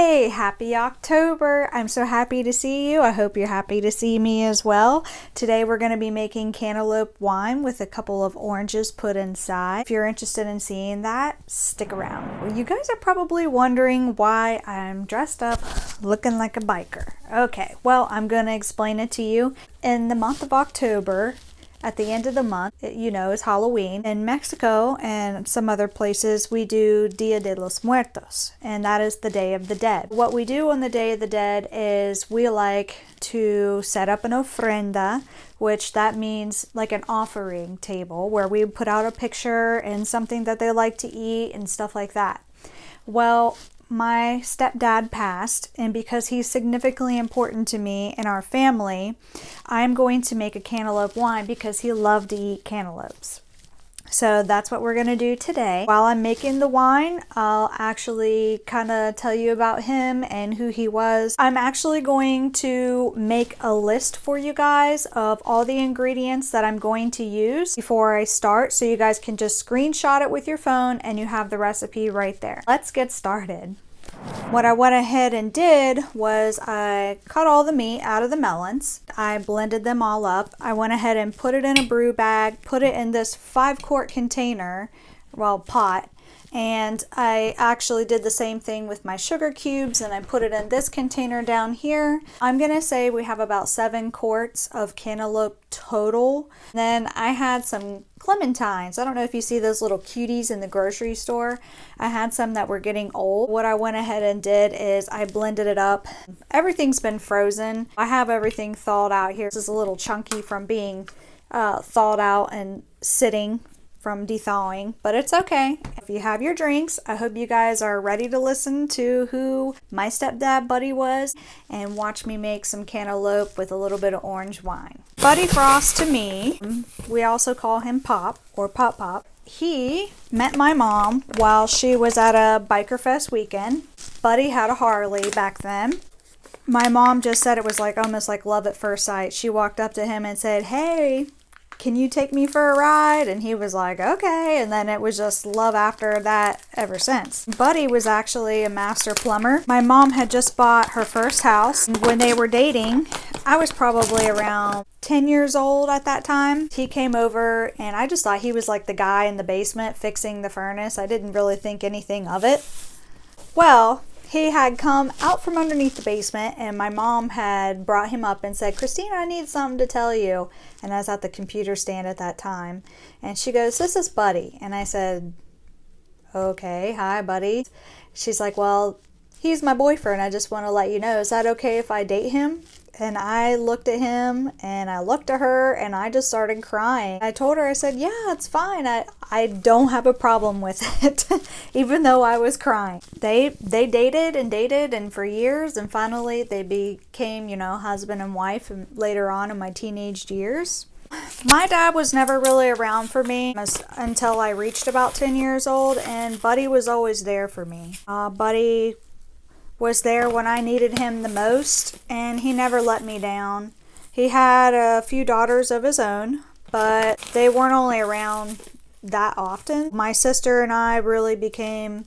Hey, happy October. I'm so happy to see you. I hope you're happy to see me as well. Today we're going to be making cantaloupe wine with a couple of oranges put inside. If you're interested in seeing that, stick around. Well, you guys are probably wondering why I'm dressed up looking like a biker. Okay, well, I'm going to explain it to you. In the month of October, at the end of the month, is Halloween. In Mexico and some other places, we do Dia De Los Muertos, and that is the Day of the Dead. What we do on the Day of the Dead is we like to set up an ofrenda, which that means like an offering table where we put out a picture and something that they like to eat and stuff like that. Well, my stepdad passed, and because he's significantly important to me and our family, I'm going to make a cantaloupe wine because he loved to eat cantaloupes. So that's what we're going to do today. While I'm making the wine, I'll actually kind of tell you about him and who he was. I'm actually going to make a list for you guys of all the ingredients that I'm going to use before I start, so you guys can just screenshot it with your phone and you have the recipe right there. Let's get started. What I went ahead and did was I cut all the meat out of the melons. I blended them all up. I went ahead and put it in a brew bag, put it in this 5-quart container, pot, and I actually did the same thing with my sugar cubes, and I put it in this container down here. I'm gonna say we have about 7 quarts of cantaloupe total. Then I had some clementines. I don't know if you see those little cuties in the grocery store. I had some that were getting old. What I went ahead and did is I blended it up. Everything's been frozen. I have everything thawed out here. This is a little chunky from being thawed out and sitting from de-thawing, but it's okay. If you have your drinks, I hope you guys are ready to listen to who my stepdad Buddy was and watch me make some cantaloupe with a little bit of orange wine. Buddy Frost, to me, we also call him Pop or Pop Pop. He met my mom while she was at a Biker Fest weekend. Buddy had a Harley back then. My mom just said it was like almost like love at first sight. She walked up to him and said, "Hey, can you take me for a ride?" And he was like, okay. And then it was just love after that ever since. Buddy was actually a master plumber. My mom had just bought her first house. When they were dating, I was probably around 10 years old at that time. He came over and I just thought he was like the guy in the basement fixing the furnace. I didn't really think anything of it. Well, he had come out from underneath the basement, and my mom had brought him up and said, "Christina, I need something to tell you." And I was at the computer stand at that time. And she goes, "This is Buddy." And I said, "Okay, hi, Buddy." She's like, "Well, he's my boyfriend. I just want to let you know. Is that okay if I date him?" And I looked at him and I looked at her and I just started crying. I told her, I said, "Yeah, it's fine. I don't have a problem with it," even though I was crying. They dated and for years, and finally they became, husband and wife, and later on in my teenage years. My dad was never really around for me until I reached about 10 years old, and Buddy was always there for me. Buddy was there when I needed him the most, and he never let me down. He had a few daughters of his own, but they weren't only around that often. My sister and I really became,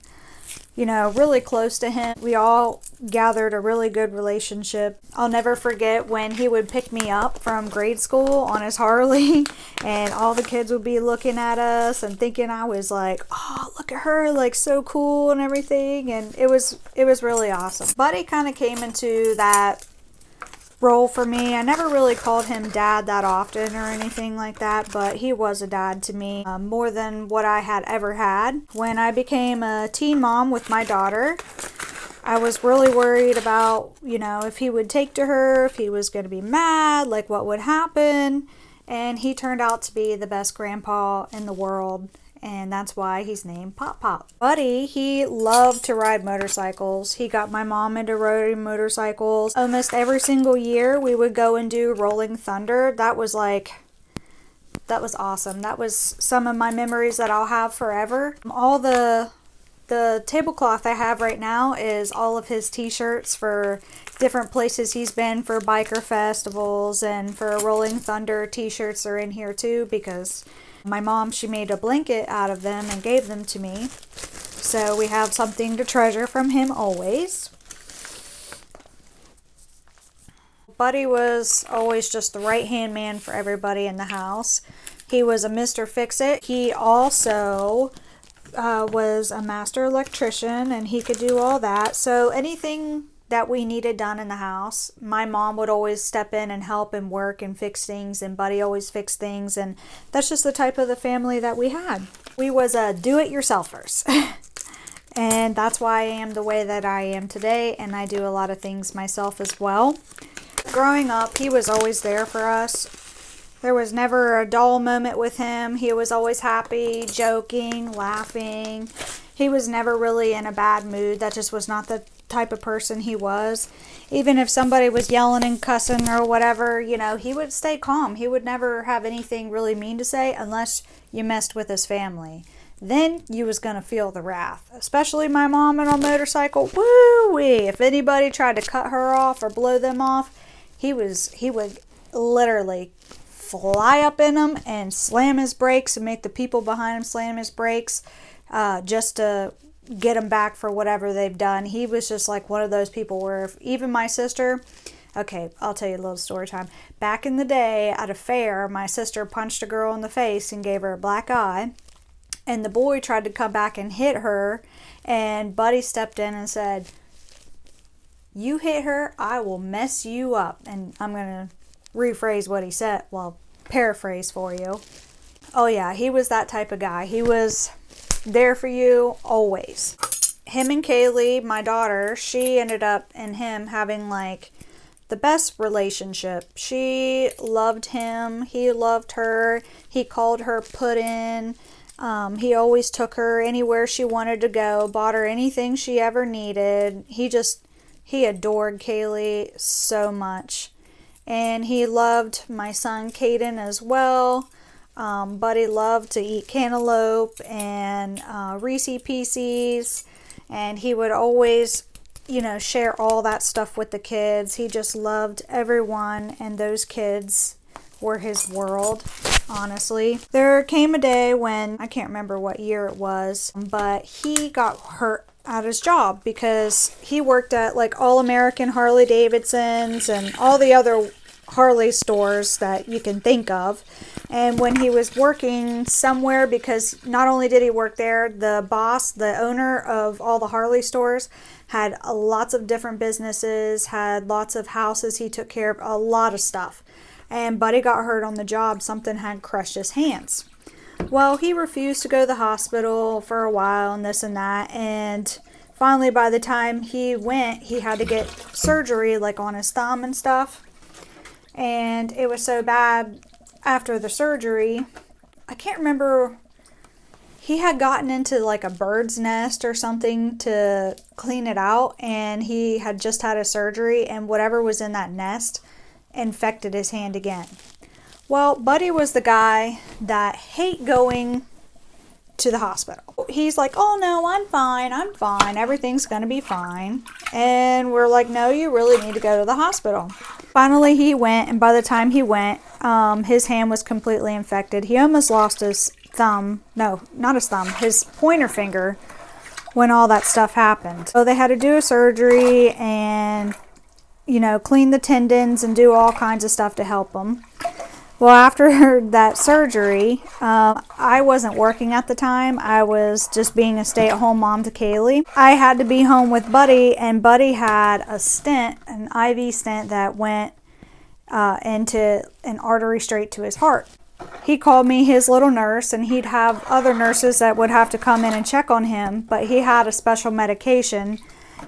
really close to him. We all gathered a really good relationship. I'll never forget when he would pick me up from grade school on his Harley, and all the kids would be looking at us and thinking I was like, "Oh, look at her, like so cool," and everything. And it was really awesome. Buddy kind of came into that role for me. I never really called him dad that often or anything like that, but he was a dad to me, more than what I had ever had. When I became a teen mom with my daughter, I was really worried about, if he would take to her, if he was going to be mad, like what would happen. And he turned out to be the best grandpa in the world. And that's why he's named Pop Pop. Buddy, he loved to ride motorcycles. He got my mom into riding motorcycles. Almost every single year we would go and do Rolling Thunder. That was awesome. That was some of my memories that I'll have forever. All the tablecloth I have right now is all of his t-shirts for different places he's been for biker festivals, and for Rolling Thunder t-shirts are in here too, because my mom, she made a blanket out of them and gave them to me. So we have something to treasure from him always. Buddy was always just the right-hand man for everybody in the house. He was a Mr. Fix-It. He also was a master electrician, and he could do all that. So anything that we needed done in the house, my mom would always step in and help and work and fix things, and Buddy always fixed things, and that's just the type of the family that we had. We was a do-it-yourselfers. And that's why I am the way that I am today, and I do a lot of things myself as well. Growing up, he was always there for us. There was never a dull moment with him. He was always happy, joking, laughing. He was never really in a bad mood. That just was not the type of person he was. Even if somebody was yelling and cussing or whatever, you know, he would stay calm. He would never have anything really mean to say unless you messed with his family. Then you was going to feel the wrath. Especially my mom on a motorcycle. Woo-wee! If anybody tried to cut her off or blow them off, he would literally fly up in them and slam his brakes and make the people behind him slam his brakes just to get them back for whatever they've done. He was just like one of those people where if even my sister... Okay, I'll tell you a little story time. Back in the day at a fair, my sister punched a girl in the face and gave her a black eye. And the boy tried to come back and hit her, and Buddy stepped in and said, "You hit her, I will mess you up." And I'm going to rephrase what he said, well, paraphrase for you. Oh yeah, he was that type of guy. He was there for you always. Him and Kaylee, my daughter, she ended up and him having like the best relationship. She loved him. He loved her. He called her Puddin'. He always took her anywhere she wanted to go, bought her anything she ever needed. He adored Kaylee so much. And he loved my son Caden as well. Buddy loved to eat cantaloupe and Reese Pieces. And he would always, you know, share all that stuff with the kids. He just loved everyone, and those kids were his world, honestly. There came a day when, I can't remember what year it was, but he got hurt at his job because he worked at like All American Harley Davidson's and all the other Harley stores that you can think of. And when he was working somewhere, because not only did he work there, the boss, the owner of all the Harley stores, had lots of different businesses, had lots of houses he took care of, a lot of stuff. And Buddy got hurt on the job. Something had crushed his hands. Well, he refused to go to the hospital for a while and this and that. And finally, by the time he went, he had to get surgery like on his thumb and stuff. And it was so bad after the surgery. I can't remember. He had gotten into like a bird's nest or something to clean it out. And he had just had a surgery. And whatever was in that nest infected his hand again. Well, Buddy was the guy that hate going to the hospital. He's like, "Oh no, I'm fine, everything's gonna be fine." And we're like, "No, you really need to go to the hospital." Finally he went, and by the time he went, his hand was completely infected. He almost lost his thumb. No, not his thumb, his pointer finger when all that stuff happened. So they had to do a surgery and, you know, clean the tendons and do all kinds of stuff to help him. Well, after that surgery, I wasn't working at the time. I was just being a stay-at-home mom to Kaylee. I had to be home with Buddy, and Buddy had a stent, an IV stent that went into an artery straight to his heart. He called me his little nurse, and he'd have other nurses that would have to come in and check on him, but he had a special medication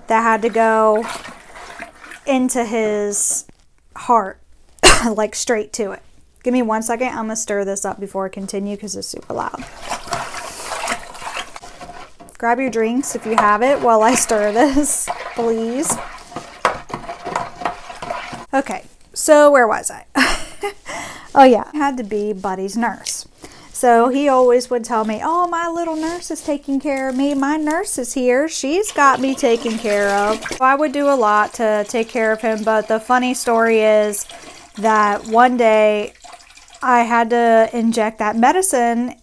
that had to go into his heart, like straight to it. Give me 1 second. I'm going to stir this up before I continue because it's super loud. Grab your drinks if you have it while I stir this, please. Okay, so where was I? Oh yeah, I had to be Buddy's nurse. So he always would tell me, "Oh, my little nurse is taking care of me. My nurse is here. She's got me taken care of." So I would do a lot to take care of him, but the funny story is that one day I had to inject that medicine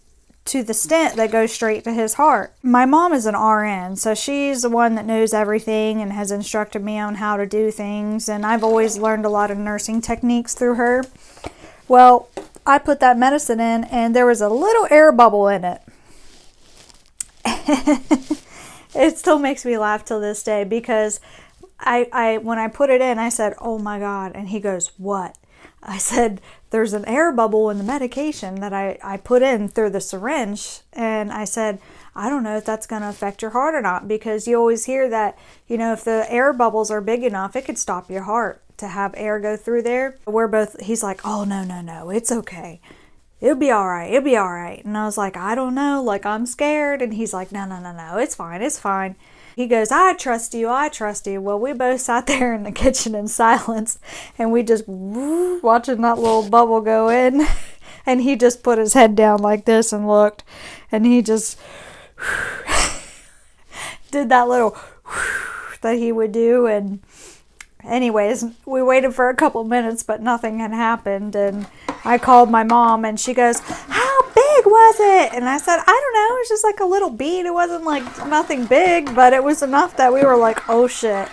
to the stent that goes straight to his heart. My mom is an RN, so she's the one that knows everything and has instructed me on how to do things, and I've always learned a lot of nursing techniques through her. Well, I put that medicine in, and there was a little air bubble in it. It still makes me laugh till this day, because I when I put it in, I said, "Oh my God," and he goes, "What?" I said, "There's an air bubble in the medication that I put in through the syringe." And I said, "I don't know if that's going to affect your heart or not," because you always hear that, you know, if the air bubbles are big enough, it could stop your heart to have air go through there. He's like, "Oh, no, it's okay. It'll be all right. It'll be all right." And I was like, "I don't know, like, I'm scared." And he's like, No, it's fine. It's fine. He goes, I trust you. Well, we both sat there in the kitchen in silence, and we just watching that little bubble go in. And he just put his head down like this and looked, and he just did that little that he would do. And anyways, we waited for a couple minutes, but nothing had happened. And I called my mom, and she goes, "How big was it?" And I said, "I don't know. It was just like a little bead. It wasn't like nothing big, but it was enough that we were like, oh shit."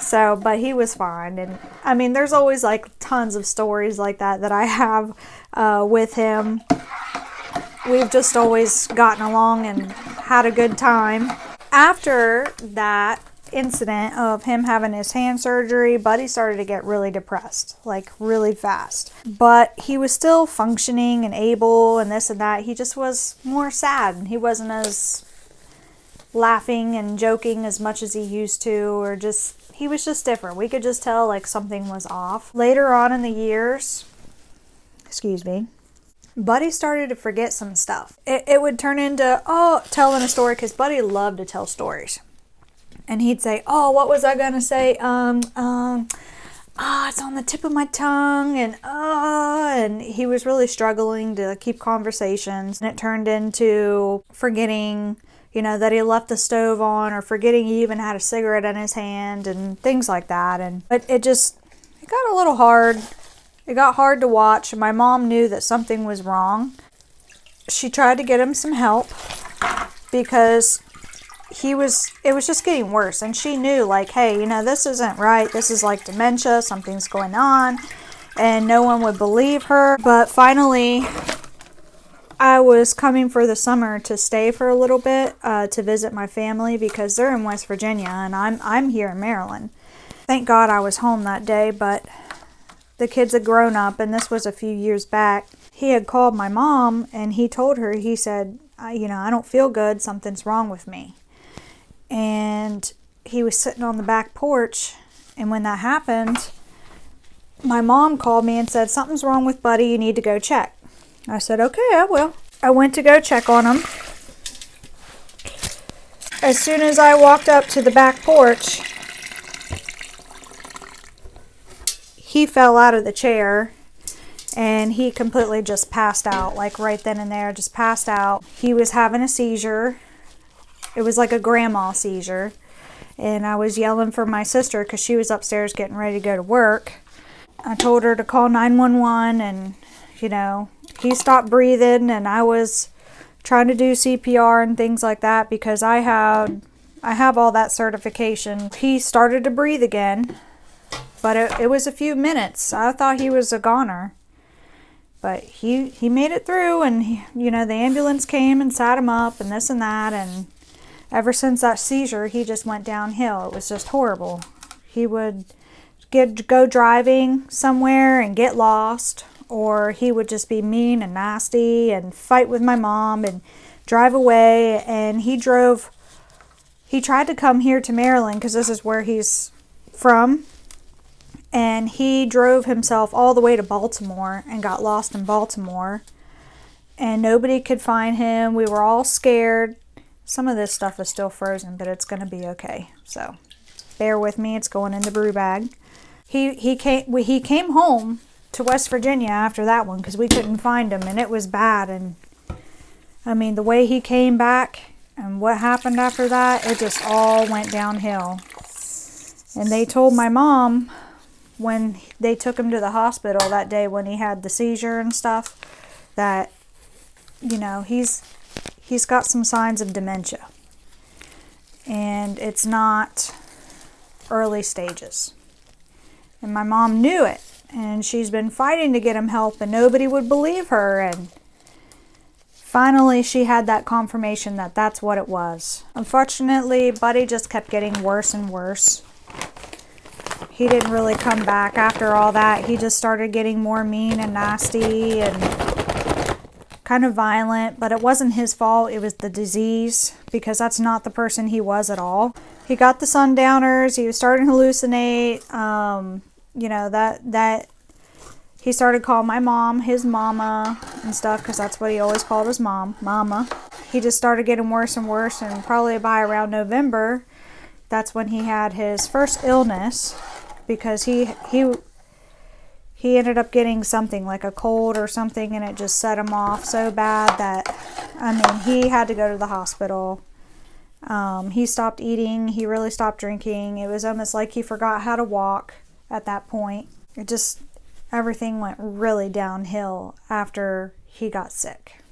So, but he was fine. And I mean, there's always like tons of stories like that I have with him. We've just always gotten along and had a good time. After that incident of him having his hand surgery, Buddy started to get really depressed, like really fast. But he was still functioning and able and this and that. He just was more sad. He wasn't as laughing and joking as much as he used to, or just, he was just different. We could just tell like something was off. Later on in the years, Buddy started to forget some stuff. It would turn into, telling a story, because Buddy loved to tell stories. And he'd say, "Oh, what was I going to say? It's on the tip of my tongue." And he was really struggling to keep conversations. And it turned into forgetting, you know, that he left the stove on, or forgetting he even had a cigarette in his hand and things like that. But it got a little hard. It got hard to watch. And my mom knew that something was wrong. She tried to get him some help, because it was just getting worse, and she knew, like, hey, you know, this isn't right. This is like dementia. Something's going on. And no one would believe her. But finally, I was coming for the summer to stay for a little bit to visit my family, because they're in West Virginia and I'm here in Maryland. Thank God I was home that day, but the kids had grown up, and this was a few years back. He had called my mom, and he told her, he said, I don't feel good. Something's wrong with me. And he was sitting on the back porch, and when that happened, my mom called me and said, "Something's wrong with Buddy. You need to go check." I said, "Okay, I will." I went to go check on him. As soon as I walked up to the back porch, he fell out of the chair, and he completely just passed out, like right then and there, just passed out. He was having a seizure. It was like a grandma seizure. And I was yelling for my sister, because she was upstairs getting ready to go to work. I told her to call 911, and, you know, he stopped breathing, and I was trying to do CPR and things like that, because I have all that certification. He started to breathe again, but it was a few minutes. I thought he was a goner. But he made it through, and the ambulance came and sat him up and this and that, and ever since that seizure, he just went downhill. It was just horrible. He would go driving somewhere and get lost, or he would just be mean and nasty and fight with my mom and drive away. And he tried to come here to Maryland, because this is where he's from. And he drove himself all the way to Baltimore and got lost in Baltimore. And nobody could find him. We were all scared. Some of this stuff is still frozen, but it's going to be okay. So bear with me. It's going in the brew bag. He came home to West Virginia after that one, because we couldn't find him, and it was bad. And I mean, the way he came back and what happened after that, it just all went downhill. And they told my mom, when they took him to the hospital that day when he had the seizure and stuff, that, he's he's got some signs of dementia. And it's not early stages. And my mom knew it. And she's been fighting to get him help, and nobody would believe her. And finally, she had that confirmation that that's what it was. Unfortunately, Buddy just kept getting worse and worse. He didn't really come back after all that. He just started getting more mean and nasty and kind of violent, but it wasn't his fault. It was the disease, because that's not the person he was at all. He got the sundowners. He was starting to hallucinate. You know, that he started calling my mom his mama and stuff, because that's what he always called his mama. He just started getting worse and worse, and probably by around November, that's when he had his first illness, because he ended up getting something like a cold or something, and it just set him off so bad that, I mean, he had to go to the hospital. He stopped eating. He really stopped drinking. It was almost like he forgot how to walk at that point. Everything went really downhill after he got sick.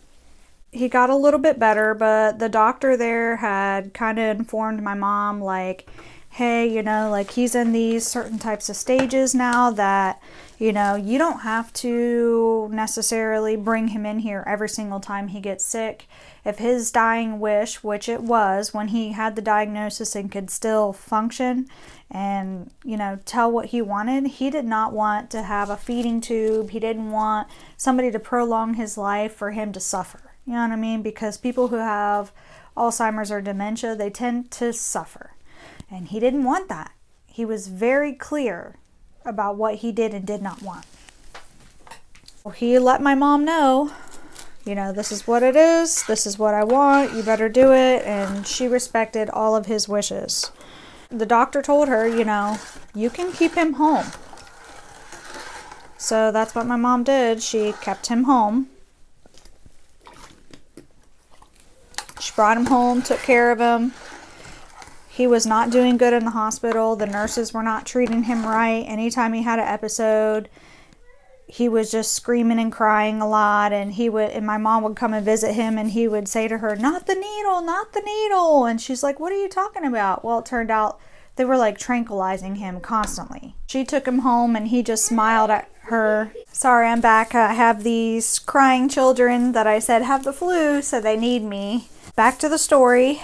He got a little bit better, but the doctor there had kind of informed my mom, like, hey, you know, like, he's in these certain types of stages now that, you know, you don't have to necessarily bring him in here every single time he gets sick. If his dying wish, which it was when he had the diagnosis and could still function and, you know, tell what he wanted, he did not want to have a feeding tube. He didn't want somebody to prolong his life for him to suffer. You know what I mean? Because people who have Alzheimer's or dementia, they tend to suffer. And he didn't want that. He was very clear about what he did and did not want. Well, he let my mom know, you know, this is what it is. This is what I want. You better do it. And she respected all of his wishes. The doctor told her, you know, you can keep him home. So that's what my mom did. She kept him home. She brought him home, took care of him. He was not doing good in the hospital. The nurses were not treating him right. Anytime he had an episode, he was just screaming and crying a lot. And my mom would come and visit him, and he would say to her, "Not the needle, not the needle." And she's like, "What are you talking about?" Well, it turned out they were like tranquilizing him constantly. She took him home, and he just smiled at her. Sorry, I'm back. I have these crying children that I said have the flu, so they need me. Back to the story.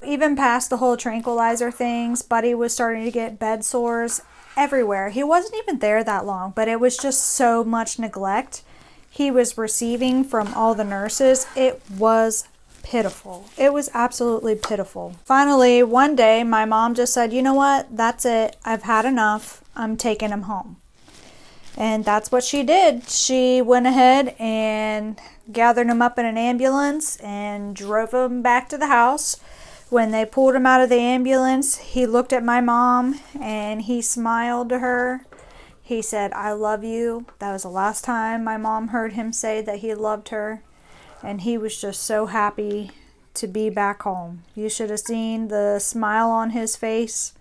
Even past the whole tranquilizer things, Buddy was starting to get bed sores everywhere. He wasn't even there that long, but it was just so much neglect he was receiving from all the nurses. It was pitiful. It was absolutely pitiful. Finally, one day, my mom just said, you know what? That's it. I've had enough. I'm taking him home. And that's what she did. She went ahead and gathered him up in an ambulance and drove him back to the house. When they pulled him out of the ambulance, he looked at my mom and he smiled to her. He said, "I love you." That was the last time my mom heard him say that he loved her. And he was just so happy to be back home. You should have seen the smile on his face,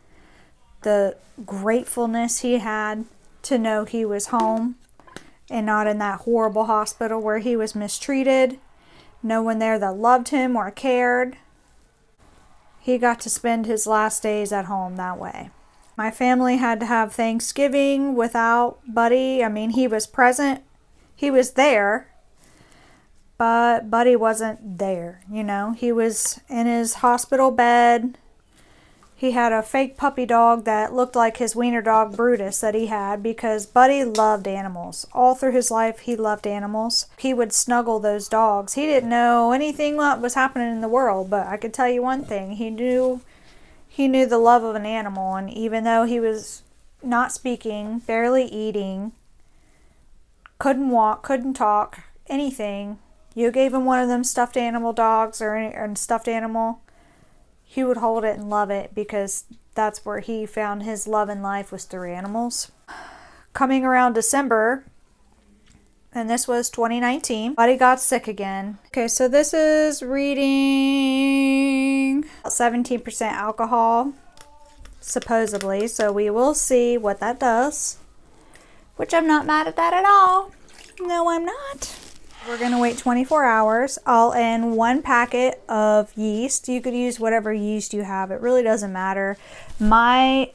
the gratefulness he had to know he was home and not in that horrible hospital where he was mistreated. No one there that loved him or cared. He got to spend his last days at home that way. My family had to have Thanksgiving without Buddy. I mean, he was present. He was there. But Buddy wasn't there, you know. He was in his hospital bed. He had a fake puppy dog that looked like his wiener dog Brutus that he had, because Buddy loved animals. All through his life, he loved animals. He would snuggle those dogs. He didn't know anything that was happening in the world, but I could tell you one thing. He knew the love of an animal, and even though he was not speaking, barely eating, couldn't walk, couldn't talk, anything, you gave him one of them stuffed animal dogs or a stuffed animal, he would hold it and love it, because that's where he found his love in life, was through animals. Coming around December, and this was 2019, Buddy got sick again. Okay, so this is reading 17% alcohol, supposedly, so we will see what that does, which I'm not mad at that at all. No, I'm not. We're gonna wait 24 hours. I'll in 1 packet of yeast. You could use whatever yeast you have. It really doesn't matter. My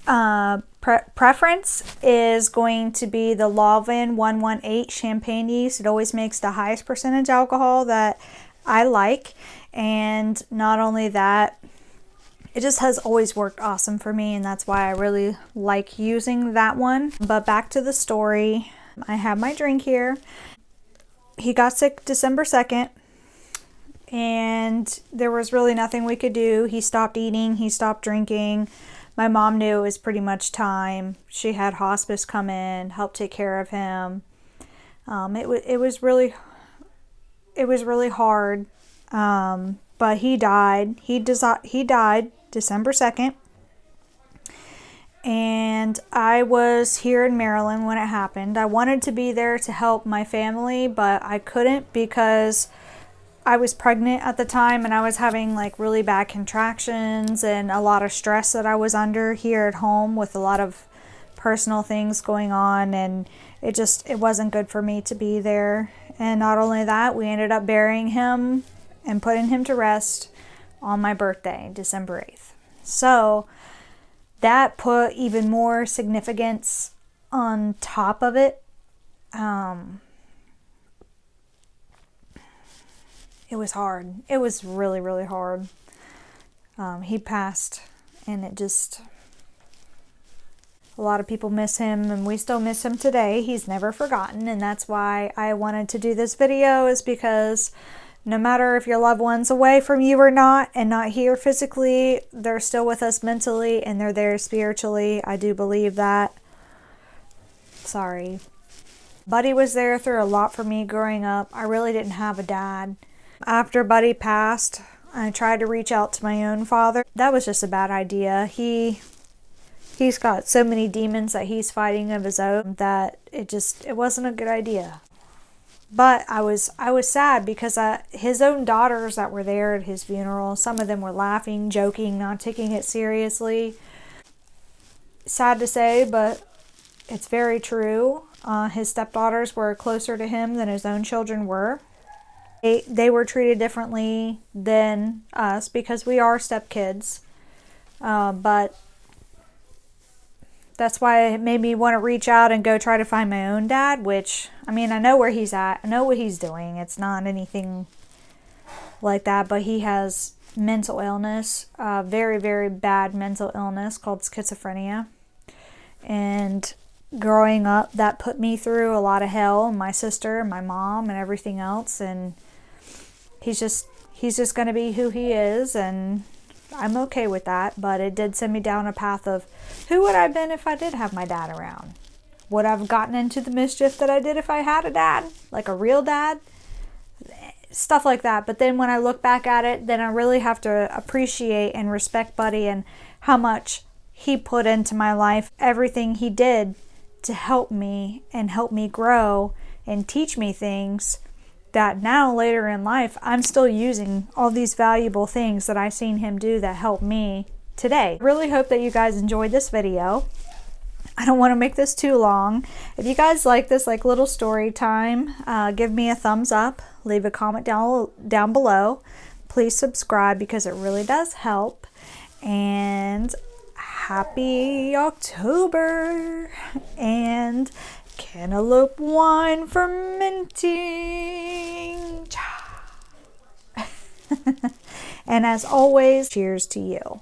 preference is going to be the Lavin 118 champagne yeast. It always makes the highest percentage alcohol that I like. And not only that, it just has always worked awesome for me, and that's why I really like using that one. But back to the story. I have my drink here. He got sick December 2nd, and there was really nothing we could do. He stopped eating, he stopped drinking. My mom knew it was pretty much time. She had hospice come in, help take care of him. It was really hard. But he died. He died December 2nd. And I was here in Maryland when it happened. I wanted to be there to help my family, but I couldn't because I was pregnant at the time and I was having like really bad contractions and a lot of stress that I was under here at home with a lot of personal things going on, and it wasn't good for me to be there. And not only that, we ended up burying him and putting him to rest on my birthday, December 8th. So that put even more significance on top of it. It was hard. It was really, really hard. He passed, and a lot of people miss him, and we still miss him today. He's never forgotten, and that's why I wanted to do this video, is because no matter if your loved one's away from you or not, and not here physically, they're still with us mentally, and they're there spiritually. I do believe that. Sorry. Buddy was there through a lot for me growing up. I really didn't have a dad. After Buddy passed, I tried to reach out to my own father. That was just a bad idea. He's got so many demons that he's fighting of his own that it wasn't a good idea. But I was sad because his own daughters that were there at his funeral, some of them were laughing, joking, not taking it seriously. Sad to say, but it's very true. His stepdaughters were closer to him than his own children were. They were treated differently than us because we are stepkids. But that's why it made me want to reach out and go try to find my own dad, which, I mean, I know where he's at. I know what he's doing. It's not anything like that, but he has mental illness, very, very bad mental illness called schizophrenia. And growing up, that put me through a lot of hell, my sister, my mom, and everything else. And he's just going to be who he is, and I'm okay with that. But it did send me down a path of who would I have been if I did have my dad around? Would I have gotten into the mischief that I did if I had a dad? Like a real dad? Stuff like that. But then when I look back at it, then I really have to appreciate and respect Buddy and how much he put into my life. Everything he did to help me and help me grow and teach me things that now later in life, I'm still using all these valuable things that I've seen him do that help me today. Really hope that you guys enjoyed this video. I don't want to make this too long. If you guys like this like little story time, give me a thumbs up, leave a comment down below. Please subscribe because it really does help. And happy October and cantaloupe wine fermenting. And as always, cheers to you.